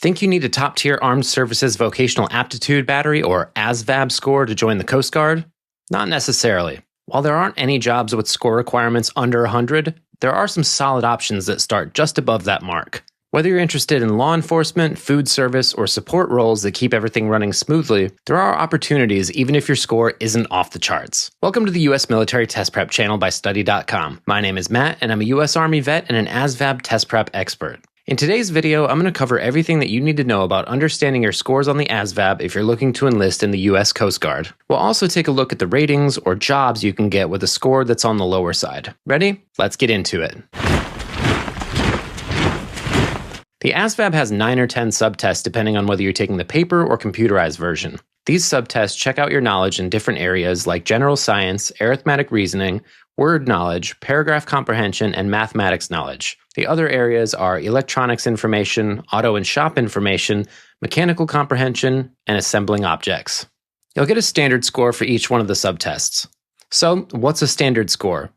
Think you need a top-tier Armed Services Vocational Aptitude Battery or ASVAB score to join the Coast Guard? Not necessarily. While there aren't any jobs with score requirements under 100, there are some solid options that start just above that mark. Whether you're interested in law enforcement, food service, or support roles that keep everything running smoothly, there are opportunities even if your score isn't off the charts. Welcome to the U.S. Military Test Prep channel by Study.com. My name is Matt, and I'm a U.S. Army vet and an ASVAB test prep expert. In today's video, I'm going to cover everything that you need to know about understanding your scores on the ASVAB if you're looking to enlist in the U.S. Coast Guard. We'll also take a look at the ratings or jobs you can get with a score that's on the lower side. Ready? Let's get into it. The ASVAB has 9 or 10 subtests depending on whether you're taking the paper or computerized version. These subtests check out your knowledge in different areas like general science, arithmetic reasoning, word knowledge, paragraph comprehension, and mathematics knowledge. The other areas are electronics information, auto and shop information, mechanical comprehension, and assembling objects. You'll get a standard score for each one of the subtests. So, what's a standard score?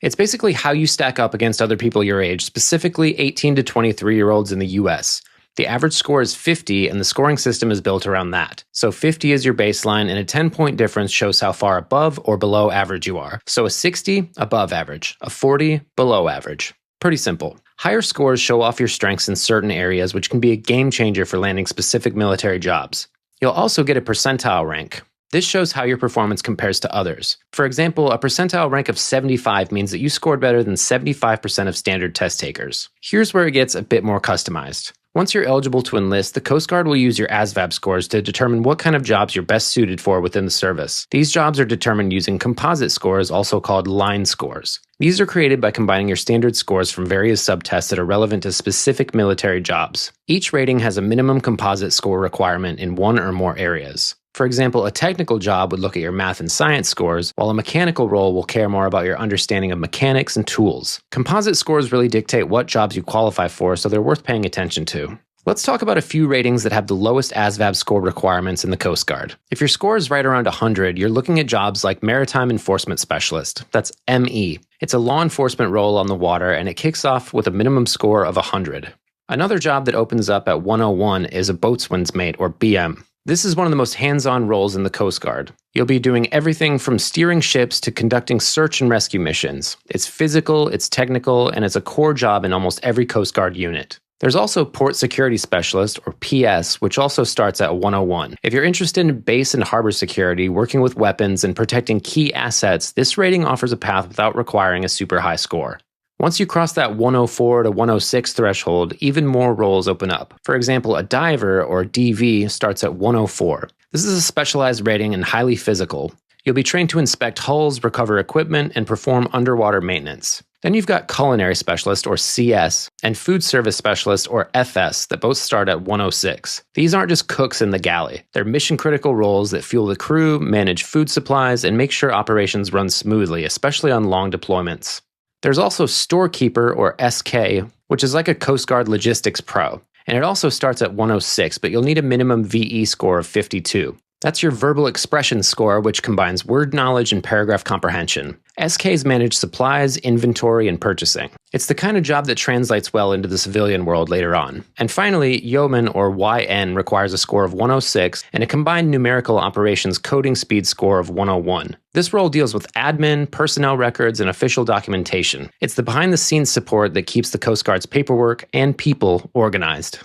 It's basically how you stack up against other people your age, specifically 18 to 23-year-olds in the US. The average score is 50, and the scoring system is built around that. So 50 is your baseline, and a 10-point difference shows how far above or below average you are. So a 60, above average. A 40, below average. Pretty simple. Higher scores show off your strengths in certain areas, which can be a game changer for landing specific military jobs. You'll also get a percentile rank. This shows how your performance compares to others. For example, a percentile rank of 75 means that you scored better than 75% of standard test takers. Here's where it gets a bit more customized. Once you're eligible to enlist, the Coast Guard will use your ASVAB scores to determine what kind of jobs you're best suited for within the service. These jobs are determined using composite scores, also called line scores. These are created by combining your standard scores from various subtests that are relevant to specific military jobs. Each rating has a minimum composite score requirement in one or more areas. For example, a technical job would look at your math and science scores, while a mechanical role will care more about your understanding of mechanics and tools. Composite scores really dictate what jobs you qualify for, so they're worth paying attention to. Let's talk about a few ratings that have the lowest ASVAB score requirements in the Coast Guard. If your score is right around 100, you're looking at jobs like Maritime Enforcement Specialist. That's ME. It's a law enforcement role on the water, and it kicks off with a minimum score of 100. Another job that opens up at 101 is a boatswain's mate, or BM. This is one of the most hands-on roles in the Coast Guard. You'll be doing everything from steering ships to conducting search and rescue missions. It's physical, it's technical, and it's a core job in almost every Coast Guard unit. There's also Port Security Specialist, or PS, which also starts at 101. If you're interested in base and harbor security, working with weapons, and protecting key assets, this rating offers a path without requiring a super high score. Once you cross that 104 to 106 threshold, even more roles open up. For example, a diver, or DV, starts at 104. This is a specialized rating and highly physical. You'll be trained to inspect hulls, recover equipment, and perform underwater maintenance. Then you've got Culinary Specialist, or CS, and Food Service Specialist, or FS, that both start at 106. These aren't just cooks in the galley. They're mission-critical roles that fuel the crew, manage food supplies, and make sure operations run smoothly, especially on long deployments. There's also Storekeeper, or SK, which is like a Coast Guard Logistics Pro, and it also starts at 106, but you'll need a minimum VE score of 52. That's your verbal expression score, which combines word knowledge and paragraph comprehension. SKs manage supplies, inventory, and purchasing. It's the kind of job that translates well into the civilian world later on. And finally, Yeoman, or YN, requires a score of 106 and a combined numerical operations coding speed score of 101. This role deals with admin, personnel records, and official documentation. It's the behind-the-scenes support that keeps the Coast Guard's paperwork and people organized.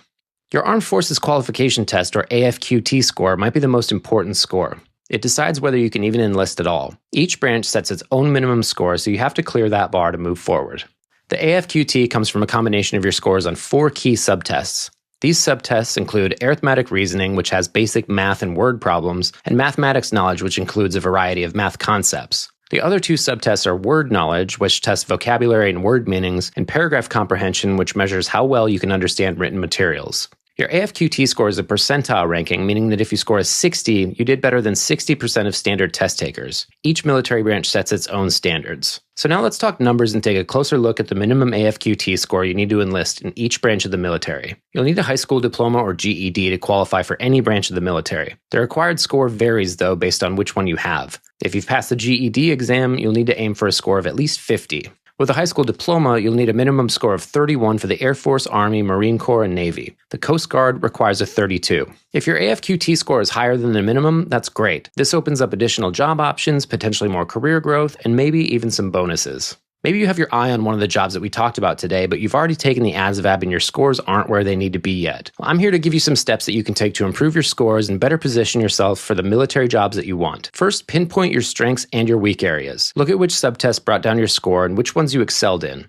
Your Armed Forces Qualification Test, or AFQT score, might be the most important score. It decides whether you can even enlist at all. Each branch sets its own minimum score, so you have to clear that bar to move forward. The AFQT comes from a combination of your scores on 4 key subtests. These subtests include arithmetic reasoning, which has basic math and word problems, and mathematics knowledge, which includes a variety of math concepts. The other 2 subtests are word knowledge, which tests vocabulary and word meanings, and paragraph comprehension, which measures how well you can understand written materials. Your AFQT score is a percentile ranking, meaning that if you score a 60, you did better than 60% of standard test takers. Each military branch sets its own standards. So now let's talk numbers and take a closer look at the minimum AFQT score you need to enlist in each branch of the military. You'll need a high school diploma or GED to qualify for any branch of the military. The required score varies, though, based on which one you have. If you've passed the GED exam, you'll need to aim for a score of at least 50. With a high school diploma, you'll need a minimum score of 31 for the Air Force, Army, Marine Corps, and Navy. The Coast Guard requires a 32. If your AFQT score is higher than the minimum, that's great. This opens up additional job options, potentially more career growth, and maybe even some bonuses. Maybe you have your eye on one of the jobs that we talked about today, but you've already taken the ASVAB and your scores aren't where they need to be yet. Well, I'm here to give you some steps that you can take to improve your scores and better position yourself for the military jobs that you want. First, pinpoint your strengths and your weak areas. Look at which subtests brought down your score and which ones you excelled in.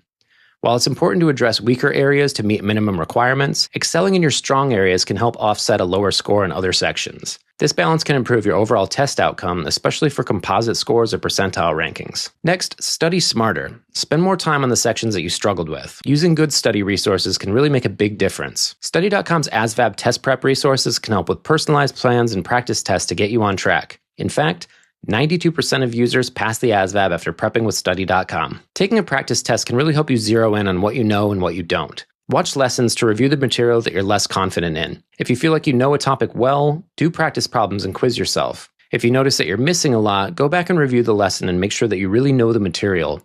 While it's important to address weaker areas to meet minimum requirements, excelling in your strong areas can help offset a lower score in other sections. This balance can improve your overall test outcome, especially for composite scores or percentile rankings. Next, study smarter. Spend more time on the sections that you struggled with. Using good study resources can really make a big difference. Study.com's ASVAB test prep resources can help with personalized plans and practice tests to get you on track. In fact, 92% of users pass the ASVAB after prepping with Study.com. Taking a practice test can really help you zero in on what you know and what you don't. Watch lessons to review the material that you're less confident in. If you feel like you know a topic well, do practice problems and quiz yourself. If you notice that you're missing a lot, go back and review the lesson and make sure that you really know the material.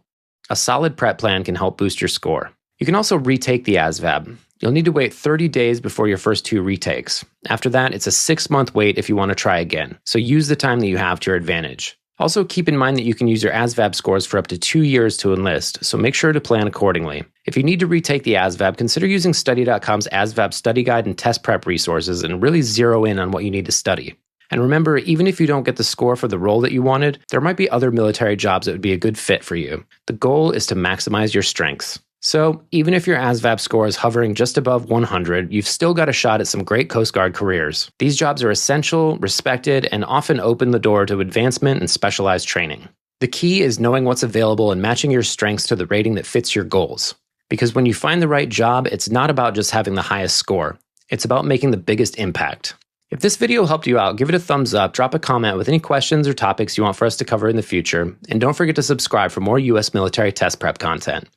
A solid prep plan can help boost your score. You can also retake the ASVAB. You'll need to wait 30 days before your first 2 retakes. After that, it's a 6-month wait if you want to try again, so use the time that you have to your advantage. Also, keep in mind that you can use your ASVAB scores for up to 2 years to enlist, so make sure to plan accordingly. If you need to retake the ASVAB, consider using Study.com's ASVAB study guide and test prep resources and really zero in on what you need to study. And remember, even if you don't get the score for the role that you wanted, there might be other military jobs that would be a good fit for you. The goal is to maximize your strengths. So, even if your ASVAB score is hovering just above 100, you've still got a shot at some great Coast Guard careers. These jobs are essential, respected, and often open the door to advancement and specialized training. The key is knowing what's available and matching your strengths to the rating that fits your goals. Because when you find the right job, it's not about just having the highest score. It's about making the biggest impact. If this video helped you out, give it a thumbs up, drop a comment with any questions or topics you want for us to cover in the future, and don't forget to subscribe for more U.S. military test prep content.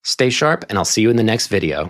Stay sharp, and I'll see you in the next video.